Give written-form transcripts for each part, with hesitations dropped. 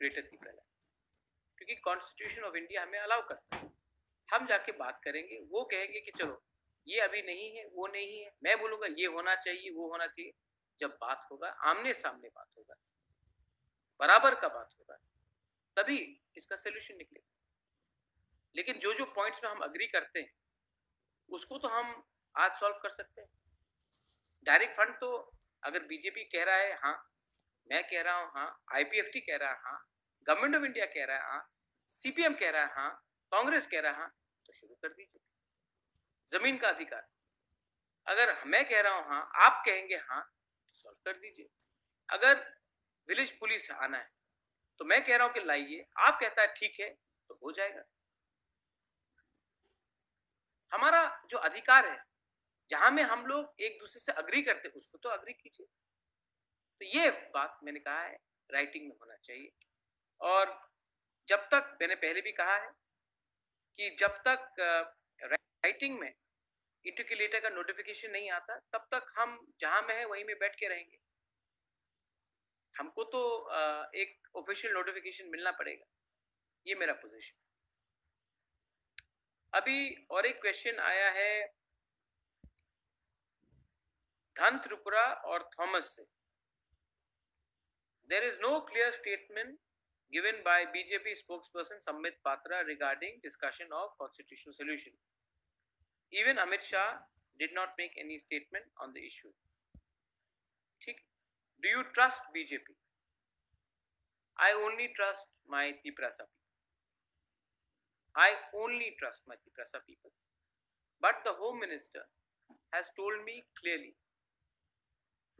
Greater Tripura land, क्योंकि constitution of India हमें allow करता है। हम जाके बात करेंगे, वो कहेंगे कि चलो ये अभी नहीं है, वो नहीं है, मैं बोलूंगा ये होना चाहिए, वो होना चाहिए। जब बात होगा, आमने सामने बात होगा, बराबर का बात होगा, तभी इसका सोल्यूशन निकलेगा। लेकिन जो जो पॉइंट्स में हम अग्री करते हैं उसको तो हम आज सॉल्व कर सकते हैं। डायरेक्ट फंड तो अगर बीजेपी कह रहा है हाँ, मैं कह रहा हूँ हाँ, आईपीएफटी कह रहा है हाँ, गवर्नमेंट ऑफ इंडिया कह रहा है हाँ, सीपीएम कह रहा है हाँ, कांग्रेस कह रहा है हाँ, तो शुरू कर दीजिए। जमीन का अधिकार, अगर मैं कह रहा हूँ हाँ, आप कहेंगे हाँ, तो सॉल्व कर दीजिए। अगर विलेज पुलिस आना है तो मैं कह रहा हूं कि लाइए, आप कहता है ठीक है, तो हो जाएगा। हमारा जो अधिकार है, जहां में हम लोग एक दूसरे से अग्री करते हैं, उसको तो अग्री कीजिए। तो ये बात मैंने कहा है राइटिंग में होना चाहिए। और जब तक, मैंने पहले भी कहा है कि जब तक राइटिंग में इंटिक्यूलेटर का नोटिफिकेशन नहीं आता, तब तक हम जहां में है वहीं में बैठ के रहेंगे। हमको तो एक ऑफिशियल नोटिफिकेशन मिलना पड़ेगा, ये मेरा पोजीशन। अभी और एक क्वेश्चन आया है धन त्रिपुरा और थॉमस से। There is no clear statement given by BJP spokesperson Sambit Patra regarding discussion of constitutional solution. Even Amit Shah did not make any statement on the issue. ठीक? Do you trust BJP? I only trust my Tiprasa people. I only trust my Tiprasa people. But the Home Minister has told me clearly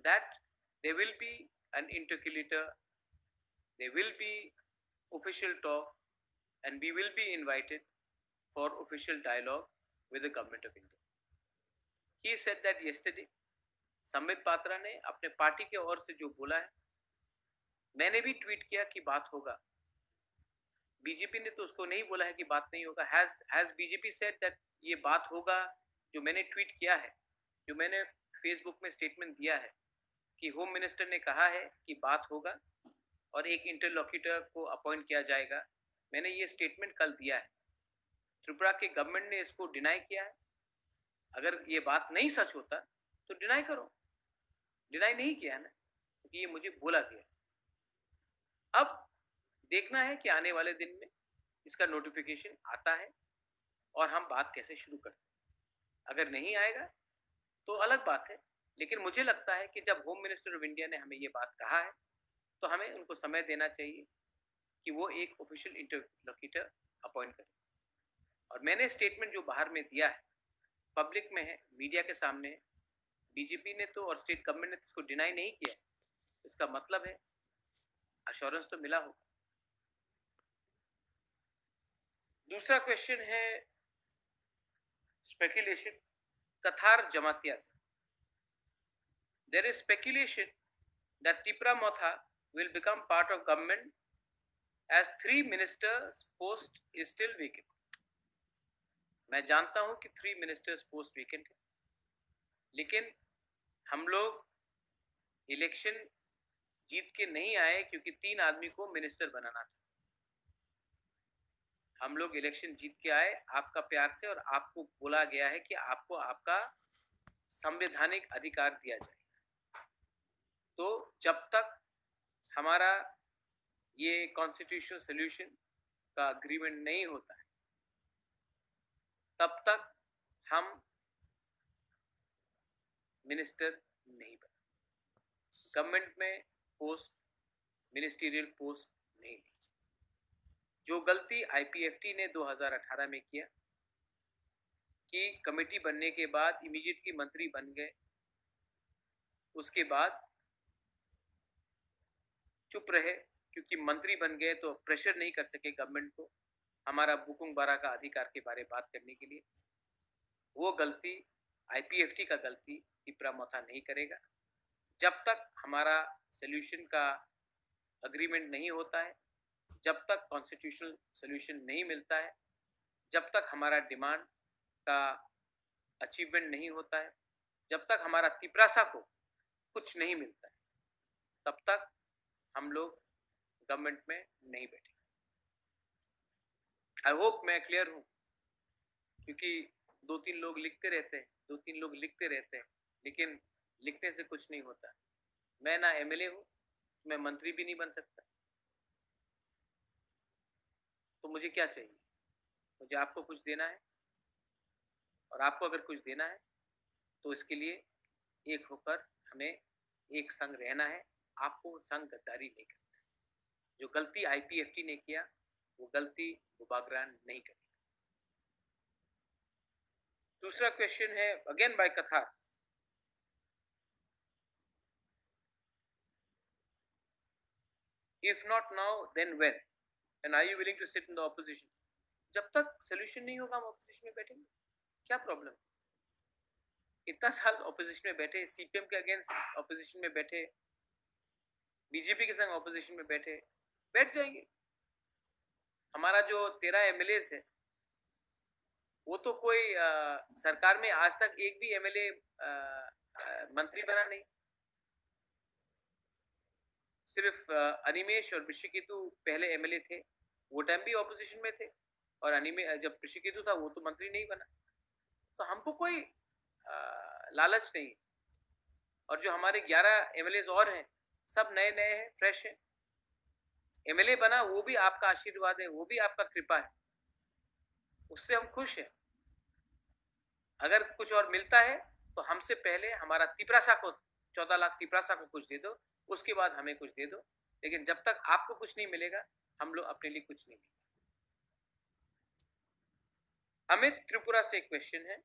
that there will be an interlocutor, there will be official talk, and we will be invited for official dialogue with the government of India. He said that yesterday. Sambit Patra ने अपने party के ओर से जो बोला है, मैंने भी tweet किया कि बात होगा। बीजेपी ने तो उसको नहीं बोला है कि बात नहीं होगा। हैज बीजेपी सेड दैट ये बात होगा? जो मैंने ट्वीट किया है, जो मैंने फेसबुक में स्टेटमेंट दिया है कि होम मिनिस्टर ने कहा है कि बात होगा और एक इंटरलॉक्यूटर को अपॉइंट किया जाएगा, मैंने ये स्टेटमेंट कल दिया है। त्रिपुरा के गवर्नमेंट ने इसको डिनाई किया है। अगर ये बात नहीं सच होता तो डिनाई करो, डिनाई नहीं किया है ना, क्योंकि ये मुझे बोला गया। अब देखना है कि आने वाले दिन में इसका नोटिफिकेशन आता है और हम बात कैसे शुरू करते हैं। अगर नहीं आएगा तो अलग बात है, लेकिन मुझे लगता है कि जब होम मिनिस्टर ऑफ इंडिया ने हमें ये बात कहा है तो हमें उनको समय देना चाहिए कि वो एक ऑफिशियल इंटरलोक्यूटर अपॉइंट करें। और मैंने स्टेटमेंट जो बाहर में दिया है, पब्लिक में है, मीडिया के सामने है, बीजेपी ने तो और स्टेट गवर्नमेंट ने तो इसको डिनाई नहीं किया, इसका मतलब है अश्योरेंस तो मिला होगा। दूसरा क्वेश्चन है स्पेकुलेशन कथार जमातिया से। There is speculation that Tipra Motha will become part of government as 3 ministers post is still vacant. मैं जानता हूं कि 3 ministers post vacant है, लेकिन हम लोग इलेक्शन जीत के नहीं आए क्योंकि 3 आदमी को मिनिस्टर बनाना था। हम लोग इलेक्शन जीत के आए आपका प्यार से, और आपको बोला गया है कि आपको आपका संवैधानिक अधिकार दिया जाएगा। तो जब तक हमारा ये कॉन्स्टिट्यूशनल सोल्यूशन का अग्रीमेंट नहीं होता है, तब तक हम मिनिस्टर नहीं बने। गवर्नमेंट में पोस्ट, मिनिस्टीरियल पोस्ट नहीं ली। जो गलती आईपीएफटी ने 2018 में किया कि कमेटी बनने के बाद इमीडिएटली मंत्री बन गए, उसके बाद चुप रहे क्योंकि मंत्री बन गए तो प्रेशर नहीं कर सके गवर्नमेंट को हमारा बुकुंग बारा का अधिकार के बारे में बात करने के लिए। वो गलती आईपीएफटी का गलती तिपरा मोथा नहीं करेगा। जब तक हमारा सोल्यूशन का अग्रीमेंट नहीं होता है, जब तक कॉन्स्टिट्यूशनल सोल्यूशन नहीं मिलता है, जब तक हमारा डिमांड का अचीवमेंट नहीं होता है, जब तक हमारा तिपरासा को कुछ नहीं मिलता है, तब तक हम लोग गवर्नमेंट में नहीं बैठे। आई होप मैं क्लियर हूँ, क्योंकि 2-3 लोग लिखते रहते हैं, लेकिन लिखने से कुछ नहीं होता। मैं ना एमएलए हूँ, मैं मंत्री भी नहीं बन सकता, तो मुझे क्या चाहिए? मुझे आपको कुछ देना है, और आपको अगर कुछ देना है तो इसके लिए एक होकर हमें एक संग रहना है। आपको संग गद्दारी नहीं करना है। जो गलती आईपीएफटी ने किया वो गलती बुबागरा नहीं करी। दूसरा क्वेश्चन है अगेन बाय कथा। If not now then when, and are you willing to sit in the opposition? जब तक सोल्यूशन नहीं होगा हम ऑपोजिशन में बैठेंगे, क्या प्रॉब्लम? इतना साल ऑपोजिशन में बैठे, सीपीएम के अगेंस्ट ऑपोजिशन में बैठे, बीजेपी के संग ऑपोजिशन में बैठ जाएंगे। हमारा जो 13 एमएलए है वो तो कोई सरकार में आज तक एक भी एमएलए मंत्री बना नहीं। सिर्फ अनिमेश और ऋषिकेतु पहले एमएलए थे, वो टाइम भी ऑपोजिशन में थे, और जब ऋषिकेतु था वो तो मंत्री नहीं बना। तो हमको कोई लालच नहीं। और जो हमारे 11 एमएलए और हैं सब नए नए हैं, फ्रेश हैं। एमएलए बना वो भी आपका आशीर्वाद है, वो भी आपका कृपा है, उससे हम खुश हैं। अगर कुछ और मिलता है तो हमसे पहले हमारा तिपरासा को 14 लाख तिपरासा को कुछ दे दो, उसके बाद हमें कुछ दे दो। लेकिन जब तक आपको कुछ नहीं मिलेगा हम लोग अपने लिए कुछ नहीं लेंगे। अमित त्रिपुरा से एक क्वेश्चन है।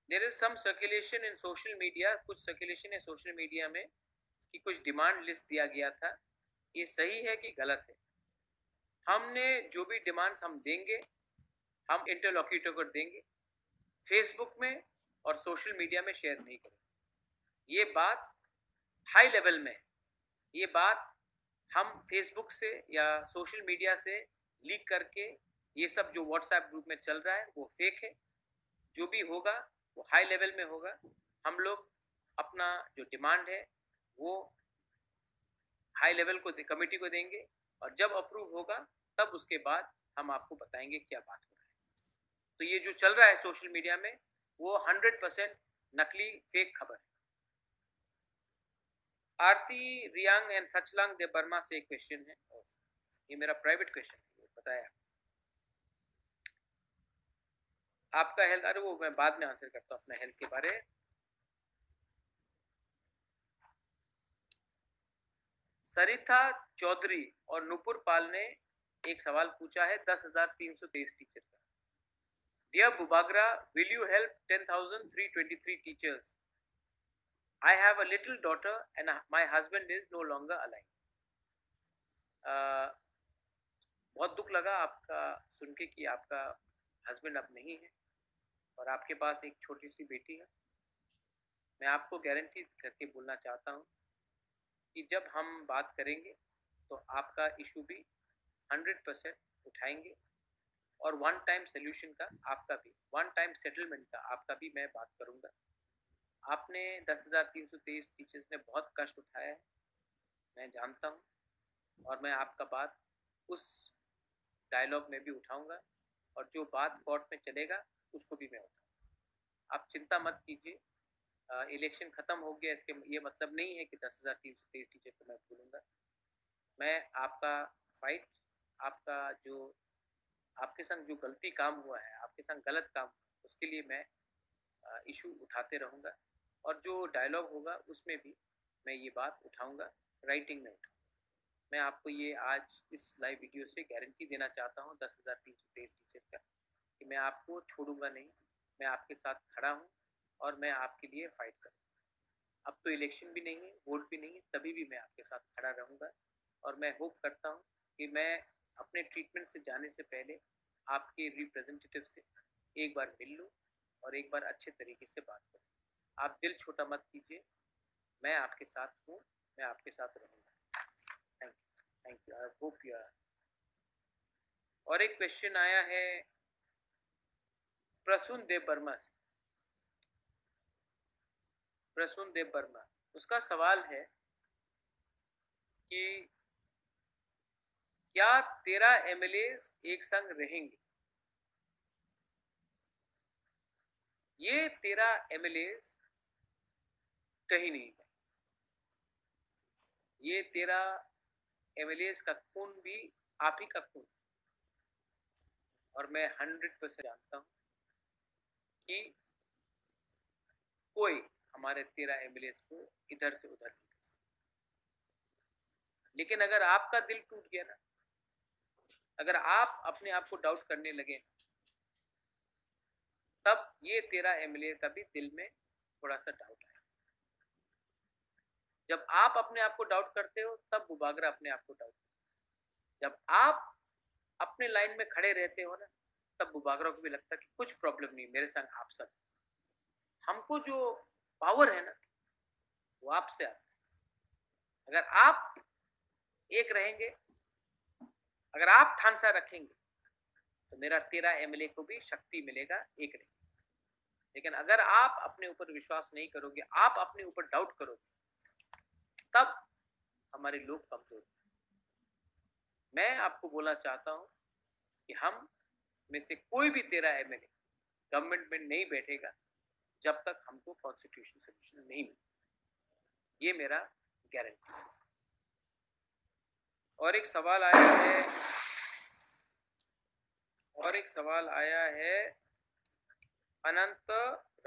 There is some circulation in social media, कुछ सर्कुलेशन है सोशल मीडिया में कि कुछ डिमांड लिस्ट दिया गया था, ये सही है कि गलत है? हमने जो भी डिमांड्स हम देंगे हम इंटरलॉक्यूटर को देंगे, फेसबुक में और सोशल मीडिया में शेयर नहीं करेंगे। ये बात हाई लेवल में, ये बात हम फेसबुक से या सोशल मीडिया से लीक करके, ये सब जो व्हाट्सएप ग्रुप में चल रहा है वो फेक है। जो भी होगा वो हाई लेवल में होगा। हम लोग अपना जो डिमांड है वो हाई लेवल को कमेटी को देंगे, और जब अप्रूव होगा तब उसके बाद हम आपको बताएंगे क्या बात हो रहा है। तो ये जो चल रहा है सोशल मीडिया में वो 100% नकली फेक खबर है। आरती रियांग एंड सचलांग दे बर्मा से एक क्वेश्चन है, ये मेरा प्राइवेट क्वेश्चन है, बताया आपका हेल्थ, अरे वो मैं बाद में आंसर करता हूँ अपना हेल्थ के बारे। सरिता चौधरी और नुपुर पाल ने एक सवाल पूछा है 10,323 टीचर का। डियर बुबागरा, will you help 10,323 teachers? I have a little daughter and my husband is no longer alive. बहुत दुख लगा आपका सुन के कि आपका हस्बैंड अब नहीं है और आपके पास एक छोटी सी बेटी है। मैं आपको गारंटी करके बोलना चाहता हूँ कि जब हम बात करेंगे तो आपका इशू भी 100% उठाएंगे, और वन टाइम सोल्यूशन का आपका भी, वन टाइम सेटलमेंट का आपका भी मैं बात करूँगा। आपने 10,323 टीचर्स ने बहुत कष्ट उठाया है, मैं जानता हूँ, और मैं आपका बात उस डायलॉग में भी उठाऊंगा, और जो बात कोर्ट में चलेगा उसको भी मैं उठाऊंगा। आप चिंता मत कीजिए। इलेक्शन खत्म हो गया, इसके ये मतलब नहीं है कि 10,323 टीचर को मैं भूलूंगा। मैं आपका फाइट, आपका जो आपके संग जो गलती काम हुआ है, आपके संग गलत काम, उसके लिए मैं इशू उठाते रहूँगा, और जो डायलॉग होगा उसमें भी मैं ये बात उठाऊंगा, राइटिंग में उठाऊंगा। मैं आपको ये आज इस लाइव वीडियो से गारंटी देना चाहता हूँ 10,323 टीचर का, कि मैं आपको छोड़ूंगा नहीं, मैं आपके साथ खड़ा हूँ और मैं आपके लिए फाइट करूँगा। अब तो इलेक्शन भी नहीं है, वोट भी नहीं है, तभी भी मैं आपके साथ खड़ा रहूँगा। और मैं होप करता हूँ कि मैं अपने ट्रीटमेंट से जाने से पहले आपके रिप्रेजेंटेटिव से एक बार मिल लूँ और एक बार अच्छे तरीके से बात करूँ। आप दिल छोटा मत कीजिए, मैं आपके साथ हूँ, मैं आपके साथ रहूँगा। Thank you. I hope you are. और एक क्वेश्चन आया है प्रसून देव वर्मा से। प्रसून देव वर्मा, उसका सवाल है कि क्या 13 एमएलए एक संग रहेंगे? ये 13 एमएलए कहीं नहीं गए। ये 13 एमएलए का खून भी आप ही का खून, और मैं 100% जानता हूं कि कोई हमारे 13 एमएलए को इधर से उधर नहीं कर सकता। लेकिन अगर आपका दिल टूट गया ना, अगर आप अपने आप को डाउट करने लगे, तब ये 13 एमएलए का भी दिल में थोड़ा सा डाउट आए। जब आप अपने आप को डाउट करते हो, तब बुबागरा अपने आप को डाउट। जब आप अपने लाइन में खड़े रहते हो ना, तब बुबागरा को भी लगता है कि कुछ प्रॉब्लम नहीं, मेरे संग आप सब। हमको जो पावर है ना, वो आपसे आता है। अगर आप एक रहेंगे, अगर आप ठानसा रखेंगे, तो मेरा 13 एमएलए को भी शक्ति मिलेगा एक रहेंगे। लेकिन अगर आप अपने ऊपर विश्वास नहीं करोगे, आप अपने ऊपर डाउट करोगे, तब हमारे लोग कमजोर। मैं आपको बोलना चाहता हूं कि हम में से कोई भी 13 एमएलए गवर्नमेंट में नहीं बैठेगा जब तक हमको कॉन्स्टिट्यूशन सोल्यूशन नहीं मिले। ये मेरा गारंटी है। और एक सवाल आया है अनंत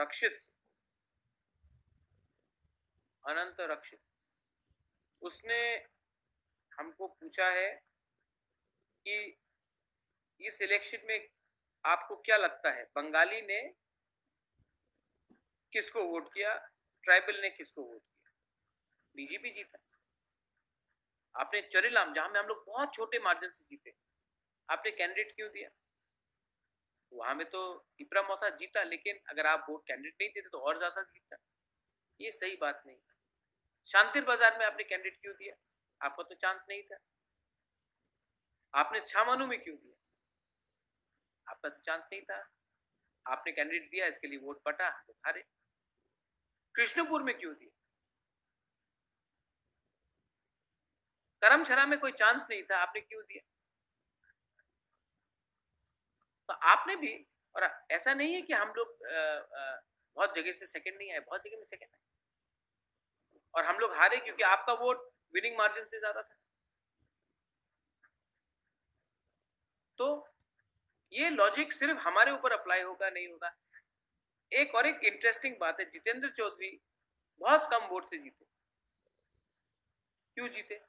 रक्षित। उसने हमको पूछा है कि इस इलेक्शन में आपको क्या लगता है, बंगाली ने किसको वोट किया, ट्राइबल ने किसको वोट किया? बीजेपी जीता। आपने चरीलाम, जहां में हम लोग बहुत छोटे मार्जिन से जीते, आपने कैंडिडेट क्यों दिया? वहां में तो इप्रा मोथा जीता, लेकिन अगर आप वोट कैंडिडेट नहीं देते तो और ज्यादा जीतता। ये सही बात नहीं। शांतिर बाजार में आपने कैंडिडेट क्यों दिया? आपका तो चांस नहीं था। आपने छामानू में क्यों दिया? आपका तो चांस नहीं था। आपने कैंडिडेट दिया, इसके लिए वोट बटा, तो हारे। कृष्णपुर में क्यों दिया? करमछरा में कोई चांस नहीं था, आपने क्यों दिया? तो आपने भी, और ऐसा नहीं है कि हम लोग बहुत जगह से सेकंड नहीं आए, बहुत जगह में सेकंड आए, और हम लोग हारे क्योंकि आपका वोट विनिंग मार्जिन से ज्यादा था। तो ये लॉजिक सिर्फ हमारे ऊपर अप्लाई होगा नहीं होगा। एक इंटरेस्टिंग बात है, जितेंद्र चौधरी बहुत कम वोट से जीते। क्यों जीते?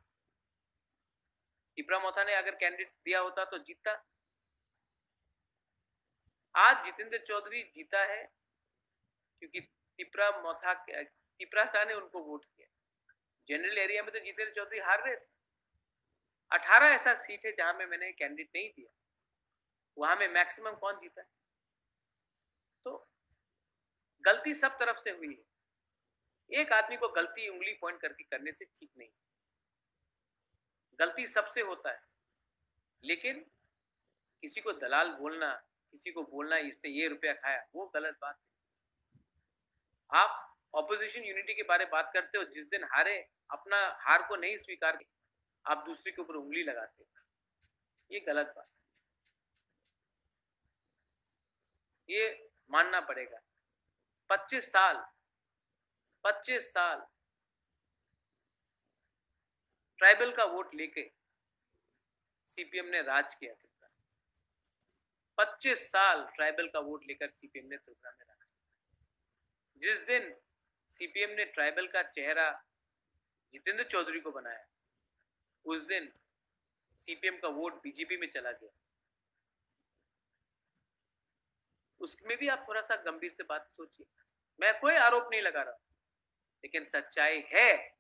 इप्रा मोथा ने अगर कैंडिडेट दिया होता तो जीतता। आज जितेंद्र चौधरी जीता है क्योंकि तिपरा शाह ने उनको वोट किया। जनरल एरिया में तो जितेंद्र चौधरी हार रहे थे। 18 ऐसा सीट है जहां में मैंने कैंडिडेट नहीं दिया, वहां में मैक्सिमम कौन जीता है? तो गलती सब तरफ से हुई है। एक आदमी को गलती उंगली पॉइंट करके करने से ठीक नहीं। गलती सबसे होता है, लेकिन किसी को दलाल बोलना, किसी को बोलना इसने ये रुपया खाया, वो गलत बात है। आप ऑपोजिशन यूनिटी के बारे में बात करते हो, जिस दिन हारे अपना हार को नहीं स्वीकार किया, आप दूसरे के ऊपर उंगली लगाते हो, ये गलत बात है। ये मानना पड़ेगा। 25 साल ट्राइबल का वोट लेके सीपीएम ने राज किया त्रिपुरा। 25 साल ट्राइबल का वोट लेकर सीपीएम ने त्रिपुरा में राज किया। जिस दिन सीपीएम ने ट्राइबल का चेहरा जितेंद्र चौधरी को बनाया, उस दिन सीपीएम का वोट बीजेपी में चला गया। उसमें भी आप थोड़ा सा गंभीर से बात सोचिए। मैं कोई आरोप नहीं लगा रहा, लेकिन सच्चाई है,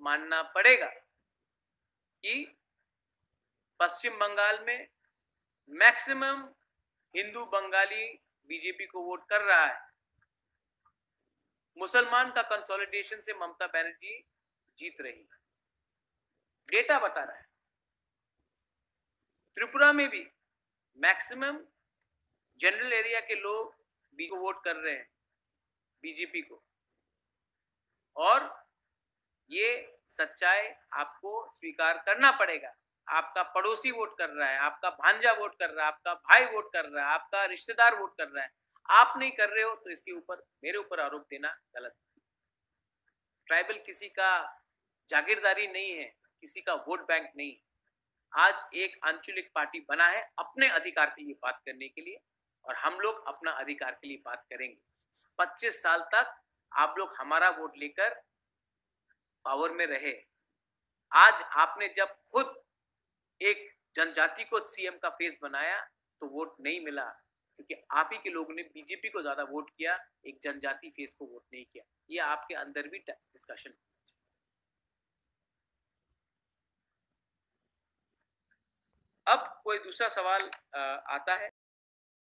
मानना पड़ेगा कि पश्चिम बंगाल में मैक्सिमम हिंदू बंगाली बीजेपी को वोट कर रहा है। मुसलमान का कंसोलिडेशन से ममता बनर्जी जीत रही है, डेटा बता रहा है। त्रिपुरा में भी मैक्सिमम जनरल एरिया के लोग बी को वोट कर रहे हैं, बीजेपी को, और ये सच्चाई आपको स्वीकार करना पड़ेगा। आपका पड़ोसी वोट कर रहा है, आपका भांजा वोट कर रहा है, आपका भाई वोट कर रहा है, आपका रिश्तेदार वोट कर रहा है, आप नहीं कर रहे हो तो इसके ऊपर मेरे ऊपर आरोप देना गलत। ट्राइबल किसी का जागीरदारी नहीं है, किसी का वोट बैंक नहीं। आज एक आंचलिक पार्टी बना है अपने अधिकार के लिए बात करने के लिए, और हम लोग अपना अधिकार के लिए बात करेंगे। 25 साल तक आप लोग हमारा वोट लेकर पावर में रहे। आज आपने जब खुद एक जनजाति को सीएम का फेस बनाया तो वोट नहीं मिला, क्योंकि आप ही के लोगों ने बीजेपी को ज्यादा वोट किया, एक जनजाति फेस को वोट नहीं किया। ये आपके अंदर भी डिस्कशन। अब कोई दूसरा सवाल आता है?